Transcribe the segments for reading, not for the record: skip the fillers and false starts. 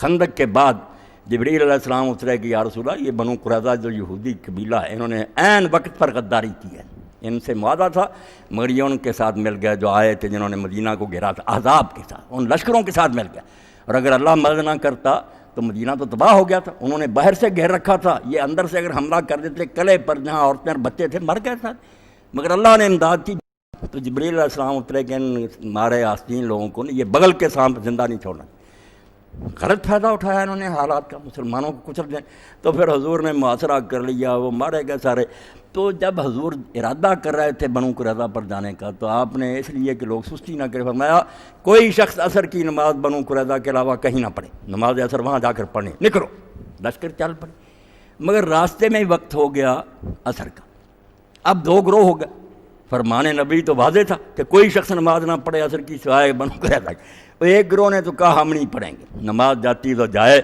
خندق کے بعد جبریل علیہ السلام اترے کہ یا رسول اللہ، یہ بنو قریظہ جو یہودی قبیلہ ہے، انہوں نے عین وقت پر غداری کی ہے، ان سے معاہدہ تھا مگر یہ ان کے ساتھ مل گئے جو آئے تھے جنہوں نے مدینہ کو گھیرا تھا احزاب کے ساتھ، ان لشکروں کے ساتھ مل گئے، اور اگر اللہ مدد نہ کرتا تو مدینہ تو تباہ ہو گیا تھا۔ انہوں نے باہر سے گھیر رکھا تھا، یہ اندر سے اگر حملہ کر دیتے قلعے پر جہاں عورتیں اور بچے تھے مر گئے ساتھ، مگر اللہ نے امداد کی۔ تو جبریل علیہ السلام اترے کہ ان مارے آستین لوگوں کو یہ بغل کے سانپ زندہ نہیں چھوڑنا۔ غلط فائدہ اٹھایا انہوں نے حالات کا، مسلمانوں کو کچل دیں، تو پھر حضور نے محاصرہ کر لیا، وہ مارے گئے سارے۔ تو جب حضور ارادہ کر رہے تھے بنو قریظہ پر جانے کا، تو آپ نے اس لیے کہ لوگ سستی نہ کرے فرمایا کوئی شخص عصر کی نماز بنو قریظہ کے علاوہ کہیں نہ پڑھے، نماز عصر وہاں جا کر پڑھیں، نکلو، لشکر چل پڑے۔ مگر راستے میں ہی وقت ہو گیا عصر کا، اب دو گروہ ہو گئے۔ فرمان نبی تو واضح تھا کہ کوئی شخص نماز نہ پڑھے عصر کی سوائے بنو قریظہ کی۔ ایک گروہ نے تو کہا ہم نہیں پڑھیں گے، نماز جاتی تو جائے،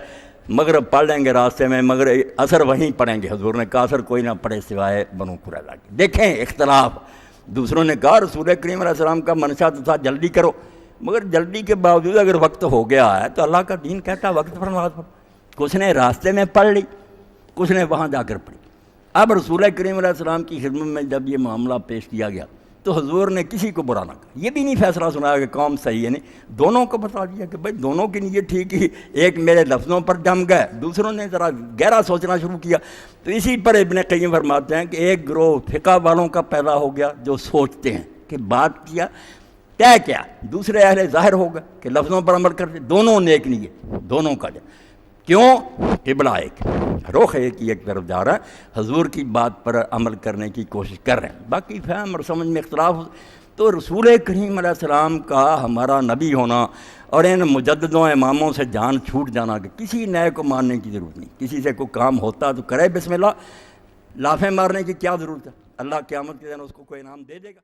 مغرب پڑھ لیں گے راستے میں، مگر عصر وہیں پڑھیں گے۔ حضور نے کہا عصر کوئی نہ پڑھے سوائے بنو قریظہ کی۔ دیکھیں اختلاف، دوسروں نے کہا رسول کریم علیہ السلام کا منشا تو تھا جلدی کرو، مگر جلدی کے باوجود اگر وقت ہو گیا ہے تو اللہ کا دین کہتا ہے وقت پر نماز پڑھو۔ کچھ نے راستے میں پڑھ لی، کچھ نے وہاں جا کر پڑھی۔ اب رسول کریم علیہ السلام کی خدمت میں جب یہ معاملہ پیش کیا گیا تو حضور نے کسی کو برا نہ کہا، یہ بھی نہیں فیصلہ سنایا کہ قوم صحیح ہے، نہیں، دونوں کو بتا دیا کہ بھائی دونوں کی نیت ٹھیک ہی، ایک میرے لفظوں پر جم گئے، دوسروں نے ذرا گہرا سوچنا شروع کیا۔ تو اسی پر ابن قیم فرماتے ہیں کہ ایک گروہ فقہ والوں کا پیدا ہو گیا جو سوچتے ہیں کہ بات کیا طے کیا، دوسرے اہل ظاہر ہو گئے کہ لفظوں پر عمل کرتے، دونوں نیک نیت، دونوں کا جا کیوں قبلہ ایک، رخ ایک ہی ایک طرف جا رہا ہے، حضور کی بات پر عمل کرنے کی کوشش کر رہے ہیں، باقی فہم اور سمجھ میں اختلاف۔ تو رسول کریم علیہ السلام کا ہمارا نبی ہونا اور ان مجددوں اماموں سے جان چھوٹ جانا کہ کسی نئے کو ماننے کی ضرورت نہیں، کسی سے کوئی کام ہوتا تو کرے بسم اللہ، لافیں مارنے کی کیا ضرورت ہے، اللہ قیامت کے دن اس کو کوئی انعام دے دے گا۔